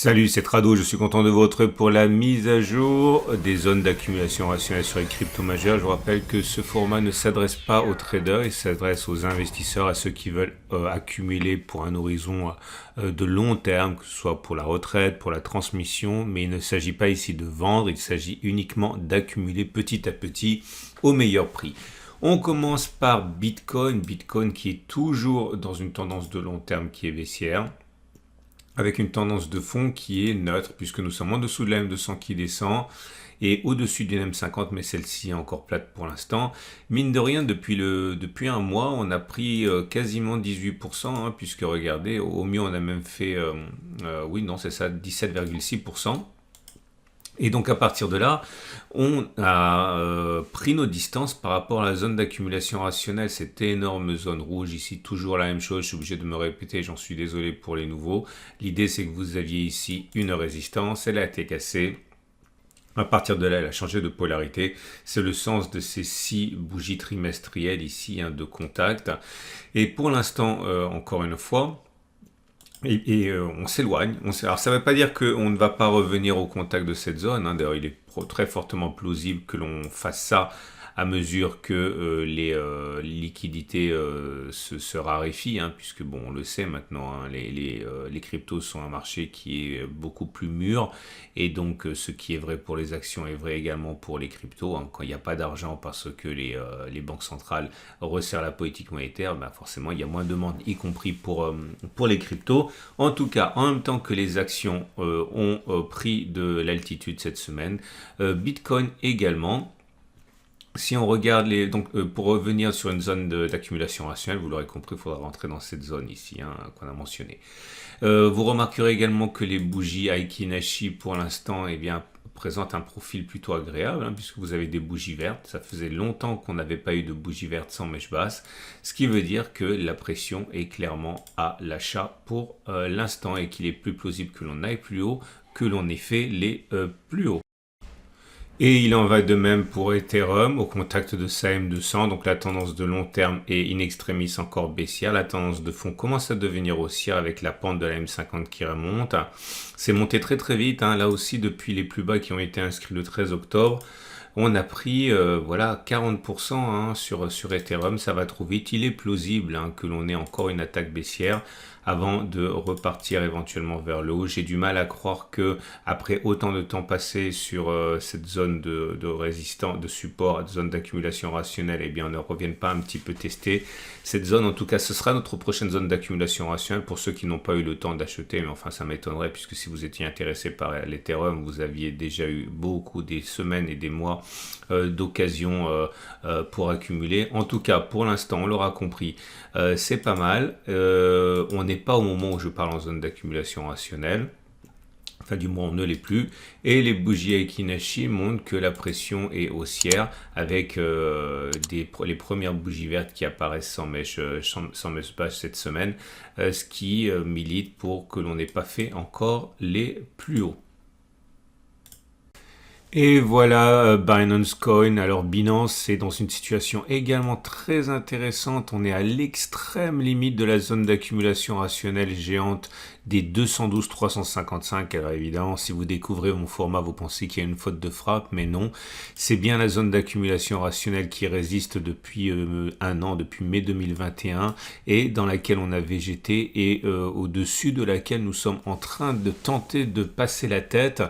Salut, c'est Trado, je suis content de vous retrouver pour la mise à jour des zones d'accumulation rationnelle sur les cryptos majeures. Je vous rappelle que ce format ne s'adresse pas aux traders, il s'adresse aux investisseurs, à ceux qui veulent accumuler pour un horizon de long terme, que ce soit pour la retraite, pour la transmission, mais il ne s'agit pas ici de vendre, il s'agit uniquement d'accumuler petit à petit au meilleur prix. On commence par Bitcoin, Bitcoin qui est toujours dans une tendance de long terme qui est baissière, avec une tendance de fond qui est neutre, puisque nous sommes en dessous de la M200 qui descend, et au-dessus d'une M50, mais celle-ci est encore plate pour l'instant. Mine de rien, depuis un mois, on a pris quasiment 18%, hein, puisque regardez, au mieux on a même fait, oui non c'est ça, 17,6%. Et donc à partir de là, on a pris nos distances par rapport à la zone d'accumulation rationnelle, cette énorme zone rouge. Ici, toujours la même chose, je suis obligé de me répéter, j'en suis désolé pour les nouveaux. L'idée, c'est que vous aviez ici une résistance, elle a été cassée. À partir de là, elle a changé de polarité. C'est le sens de ces 6 bougies trimestrielles ici, hein, de contact. Et pour l'instant, encore une fois, on s'éloigne. Alors ça ne veut pas dire qu'on ne va pas revenir au contact de cette zone, hein. D'ailleurs, il est très fortement plausible que l'on fasse ça à mesure que les liquidités se raréfient, hein, puisque bon, on le sait maintenant, hein, les cryptos sont un marché qui est beaucoup plus mûr, et donc ce qui est vrai pour les actions est vrai également pour les cryptos, hein. Quand il n'y a pas d'argent parce que les banques centrales resserrent la politique monétaire, bah forcément il y a moins de demande, y compris pour les cryptos. En tout cas, en même temps que les actions ont pris de l'altitude cette semaine, Bitcoin également. Si on regarde pour revenir sur une zone d'accumulation rationnelle, vous l'aurez compris, il faudra rentrer dans cette zone ici, hein, qu'on a mentionné. Vous remarquerez également que les bougies Aiki Nashi pour l'instant, eh bien, présentent un profil plutôt agréable, hein, puisque vous avez des bougies vertes. Ça faisait longtemps qu'on n'avait pas eu de bougies vertes sans mèche basse, ce qui veut dire que la pression est clairement à l'achat pour l'instant, et qu'il est plus plausible que l'on aille plus haut, que l'on ait fait les plus hauts. Et il en va de même pour Ethereum au contact de sa M200. Donc la tendance de long terme est in extremis encore baissière. La tendance de fond commence à devenir haussière avec la pente de la M50 qui remonte. C'est monté très très vite, hein. Là aussi, depuis les plus bas qui ont été inscrits le 13 octobre. On a pris voilà 40%, hein, sur Ethereum, ça va trop vite. Il est plausible, hein, que l'on ait encore une attaque baissière avant de repartir éventuellement vers le haut. J'ai du mal à croire que après autant de temps passé sur cette zone de résistance, de support, de zone d'accumulation rationnelle, eh bien on ne revienne pas un petit peu tester cette zone. En tout cas, ce sera notre prochaine zone d'accumulation rationnelle pour ceux qui n'ont pas eu le temps d'acheter, mais enfin ça m'étonnerait, puisque si vous étiez intéressé par l'Ethereum, vous aviez déjà eu beaucoup des semaines et des mois d'occasion pour accumuler. En tout cas, pour l'instant, on l'aura compris, c'est pas mal. On n'est pas au moment où je parle en zone d'accumulation rationnelle. Enfin, du moins, on ne l'est plus. Et les bougies Aiki Nashi montrent que la pression est haussière, avec les premières bougies vertes qui apparaissent sans mèche basse cette semaine, ce qui milite pour que l'on n'ait pas fait encore les plus hauts. Et voilà Binance Coin. Alors Binance, c'est dans une situation également très intéressante. On est à l'extrême limite de la zone d'accumulation rationnelle géante des 212,355. Alors évidemment, si vous découvrez mon format, vous pensez qu'il y a une faute de frappe, mais non. C'est bien la zone d'accumulation rationnelle qui résiste depuis un an, depuis mai 2021, et dans laquelle on a végété, et au-dessus de laquelle nous sommes en train de tenter de passer la tête.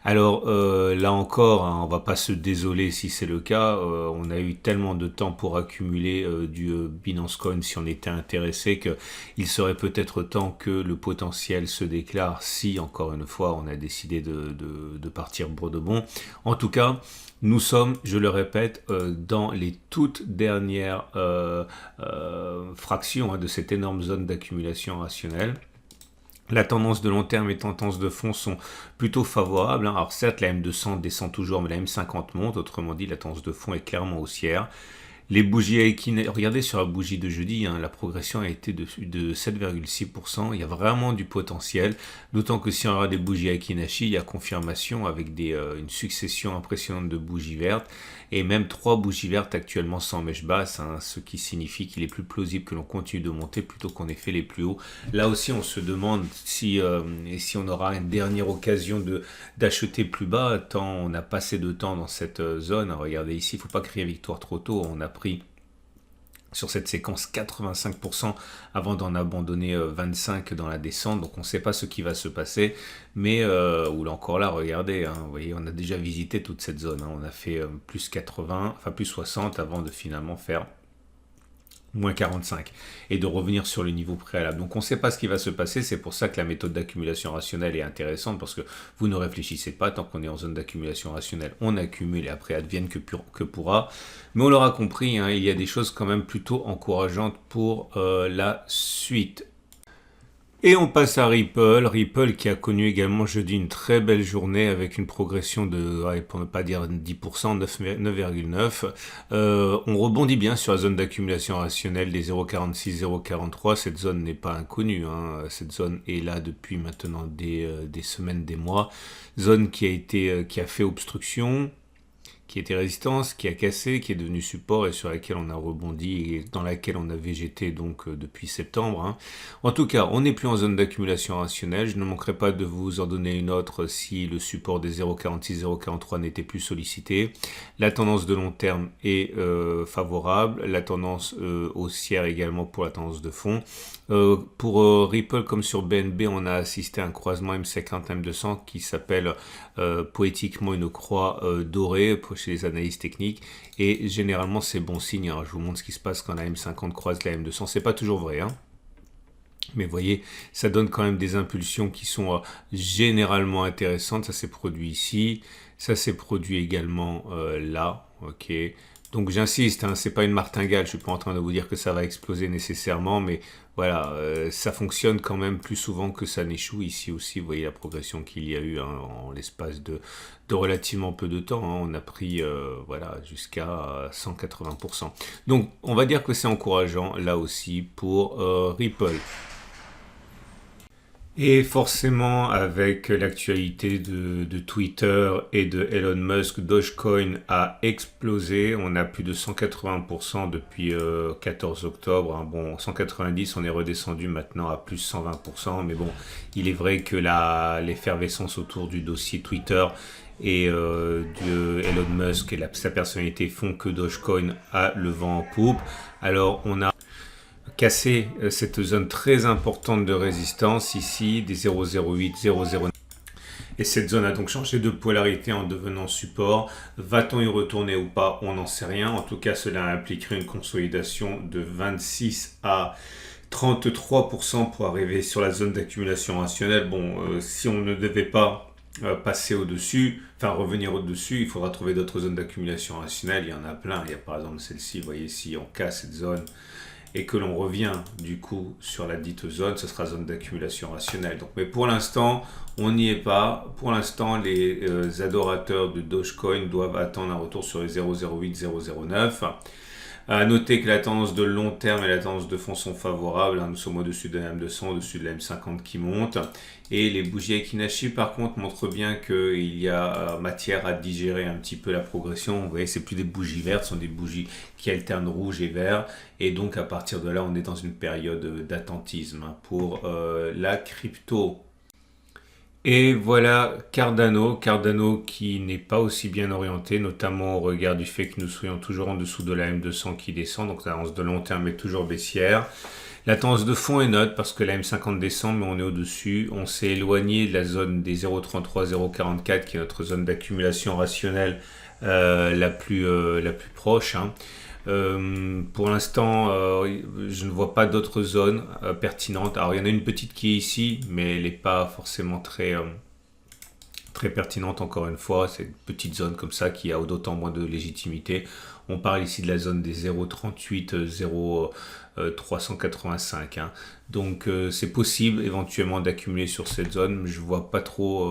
Alors là encore, hein, on va pas se désoler si c'est le cas. On a eu tellement de temps pour accumuler du Binance Coin si on était intéressé, qu'il serait peut-être temps que le potentiel se déclare, si encore une fois on a décidé de partir bredebon. En tout cas, nous sommes, je le répète, dans les toutes dernières fractions, hein, de cette énorme zone d'accumulation rationnelle. La tendance de long terme et la tendance de fond sont plutôt favorables, hein. Alors certes, la M200 descend toujours, mais la M50 monte. Autrement dit, la tendance de fond est clairement haussière. Les bougies Aiki, regardez sur la bougie de jeudi, hein, la progression a été de 7,6%. Il y a vraiment du potentiel, d'autant que si on regarde des bougies Aiki-Nashi, il y a confirmation avec une succession impressionnante de bougies vertes et même 3 bougies vertes actuellement sans mèche basse, hein, ce qui signifie qu'il est plus plausible que l'on continue de monter plutôt qu'on ait fait les plus hauts. Là aussi, on se demande si on aura une dernière occasion d'acheter plus bas, tant on a passé de temps dans cette zone. Regardez ici, il ne faut pas crier victoire trop tôt. On a pris sur cette séquence 85% avant d'en abandonner 25 dans la descente, donc on ne sait pas ce qui va se passer, mais ou là encore là, regardez, hein, vous voyez, on a déjà visité toute cette zone, hein, on a fait plus 80, enfin plus 60 avant de finalement faire moins 45 et de revenir sur le niveau préalable. Donc on ne sait pas ce qui va se passer, c'est pour ça que la méthode d'accumulation rationnelle est intéressante, parce que vous ne réfléchissez pas, tant qu'on est en zone d'accumulation rationnelle, on accumule et après advienne que pourra. Mais on l'aura compris, hein, il y a des choses quand même plutôt encourageantes pour la suite. Et on passe à Ripple. Ripple qui a connu également jeudi une très belle journée avec une progression de, pour ne pas dire 10%, 9,9. On rebondit bien sur la zone d'accumulation rationnelle des 0,46, 0,43. Cette zone n'est pas inconnue, hein. Cette zone est là depuis maintenant des semaines, des mois. Zone qui a fait obstruction, qui était résistance, qui a cassé, qui est devenu support et sur laquelle on a rebondi et dans laquelle on a végété donc depuis septembre, hein. En tout cas, on n'est plus en zone d'accumulation rationnelle. Je ne manquerai pas de vous en donner une autre si le support des 0,46, 0,43 n'était plus sollicité. La tendance de long terme est favorable. La tendance haussière également pour la tendance de fond. Pour Ripple comme sur BNB, on a assisté à un croisement M50 M200 qui s'appelle poétiquement une croix dorée chez les analystes techniques, et généralement c'est bon signe, hein. Je vous montre ce qui se passe quand la M50 croise la M200, c'est pas toujours vrai, hein. Mais vous voyez, ça donne quand même des impulsions qui sont généralement intéressantes. Ça s'est produit ici, ça s'est produit également là, ok. Donc j'insiste, hein, c'est pas une martingale, je suis pas en train de vous dire que ça va exploser nécessairement, mais voilà, ça fonctionne quand même plus souvent que ça n'échoue. Ici aussi, vous voyez la progression qu'il y a eu, hein, en l'espace de relativement peu de temps, hein. On a pris voilà, jusqu'à 180%. Donc on va dire que c'est encourageant là aussi pour Ripple. Et forcément, avec l'actualité de Twitter et de Elon Musk, Dogecoin a explosé. On a plus de 180% depuis 14 octobre. Hein. Bon, 190, on est redescendu maintenant à plus 120%. Mais bon, il est vrai que l'effervescence autour du dossier Twitter et de Elon Musk et sa personnalité font que Dogecoin a le vent en poupe. Alors, on a casser cette zone très importante de résistance ici des 0,08, 0,09. Et cette zone a donc changé de polarité en devenant support. Va-t-on y retourner ou pas? On n'en sait rien. En tout cas, cela impliquerait une consolidation de 26 à 33% pour arriver sur la zone d'accumulation rationnelle. Bon, si on ne devait pas passer au-dessus, enfin revenir au-dessus, il faudra trouver d'autres zones d'accumulation rationnelle. Il y en a plein. Il y a par exemple celle-ci. Vous voyez, si on casse cette zone et que l'on revient du coup sur la dite zone, ce sera zone d'accumulation rationnelle. Donc, mais pour l'instant, on n'y est pas. Pour l'instant, les adorateurs de Dogecoin doivent attendre un retour sur les 0,08, 0,09. À noter que la tendance de long terme et la tendance de fond sont favorables. Nous sommes au-dessus de la M200, au-dessus de la M50 qui monte. Et les bougies Aiki-Nashi, par contre, montrent bien qu'il y a matière à digérer un petit peu la progression. Vous voyez, c'est plus des bougies vertes, ce sont des bougies qui alternent rouge et vert. Et donc, à partir de là, on est dans une période d'attentisme pour la crypto. Et voilà Cardano qui n'est pas aussi bien orienté, notamment au regard du fait que nous soyons toujours en dessous de la M200 qui descend, donc la tendance de long terme est toujours baissière. La tendance de fond est neutre parce que la M50 descend, mais on est au-dessus. On s'est éloigné de la zone des 0,33, 0,44 qui est notre zone d'accumulation rationnelle la plus proche, hein. Pour l'instant, je ne vois pas d'autres zones pertinentes. Alors, il y en a une petite qui est ici, mais elle n'est pas forcément très pertinente, encore une fois. C'est une petite zone comme ça qui a d'autant moins de légitimité. On parle ici de la zone des 0,38, 0,385. Hein. Donc c'est possible éventuellement d'accumuler sur cette zone. Je vois pas trop,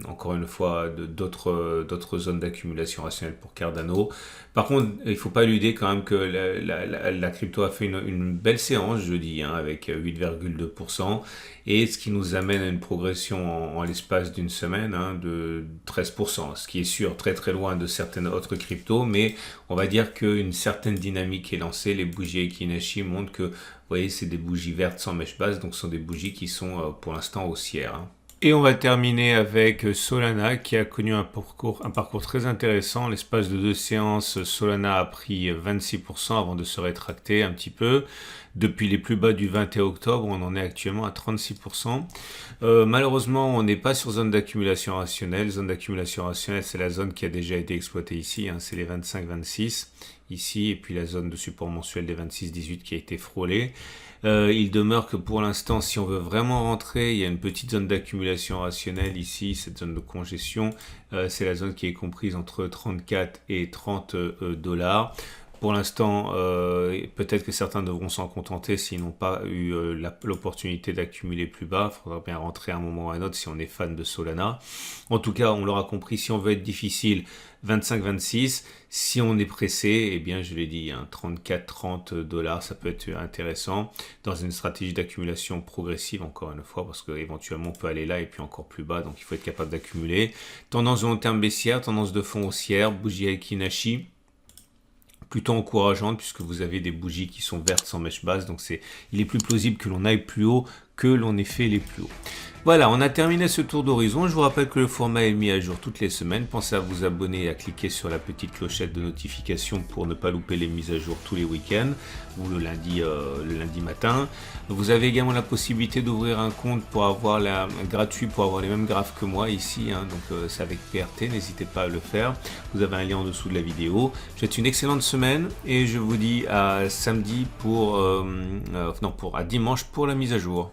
encore une fois, d'autres zones d'accumulation rationnelle pour Cardano. Par contre, il faut pas éluder quand même que la crypto a fait une belle séance jeudi, hein, avec 8,2%, et ce qui nous amène à une progression en l'espace d'une semaine, hein, de 13%, ce qui est sûr très très loin de certaines autres cryptos, mais on va dire qu'une certaine dynamique est lancée. Les bougies Ekinashi montrent que, vous voyez, c'est des bougies vertes sans mèche basse, donc ce sont des bougies qui sont pour l'instant haussières. Hein. Et on va terminer avec Solana qui a connu un parcours très intéressant. L'espace de 2 séances, Solana a pris 26% avant de se rétracter un petit peu. Depuis les plus bas du 21 octobre, on en est actuellement à 36%. Malheureusement, on n'est pas sur zone d'accumulation rationnelle. Zone d'accumulation rationnelle, c'est la zone qui a déjà été exploitée ici, hein, c'est les 25-26 ici, et puis la zone de support mensuel des 26-18 qui a été frôlée. Il demeure que pour l'instant, si on veut vraiment rentrer, il y a une petite zone d'accumulation rationnelle ici, cette zone de congestion, c'est la zone qui est comprise entre 34 et 30 dollars. Pour l'instant, peut-être que certains devront s'en contenter s'ils n'ont pas eu l'opportunité d'accumuler plus bas. Il faudra bien rentrer à un moment ou à un autre si on est fan de Solana. En tout cas, on l'aura compris, si on veut être difficile, 25-26. Si on est pressé, eh bien, je l'ai dit, hein, 34-30 dollars, ça peut être intéressant dans une stratégie d'accumulation progressive, encore une fois, parce qu'éventuellement, on peut aller là et puis encore plus bas, donc il faut être capable d'accumuler. Tendance de long terme baissière, tendance de fond haussière, bougie Ekinashi, plutôt encourageante puisque vous avez des bougies qui sont vertes sans mèche basse, donc il est plus plausible que l'on aille plus haut que l'on ait fait les plus hauts. Voilà, on a terminé ce tour d'horizon. Je vous rappelle que le format est mis à jour toutes les semaines. Pensez à vous abonner et à cliquer sur la petite clochette de notification pour ne pas louper les mises à jour tous les week-ends ou le lundi matin. Vous avez également la possibilité d'ouvrir un compte pour avoir gratuit pour avoir les mêmes graphes que moi ici. Hein, donc c'est avec PRT, n'hésitez pas à le faire. Vous avez un lien en dessous de la vidéo. Je vous souhaite une excellente semaine et je vous dis à samedi à dimanche pour la mise à jour.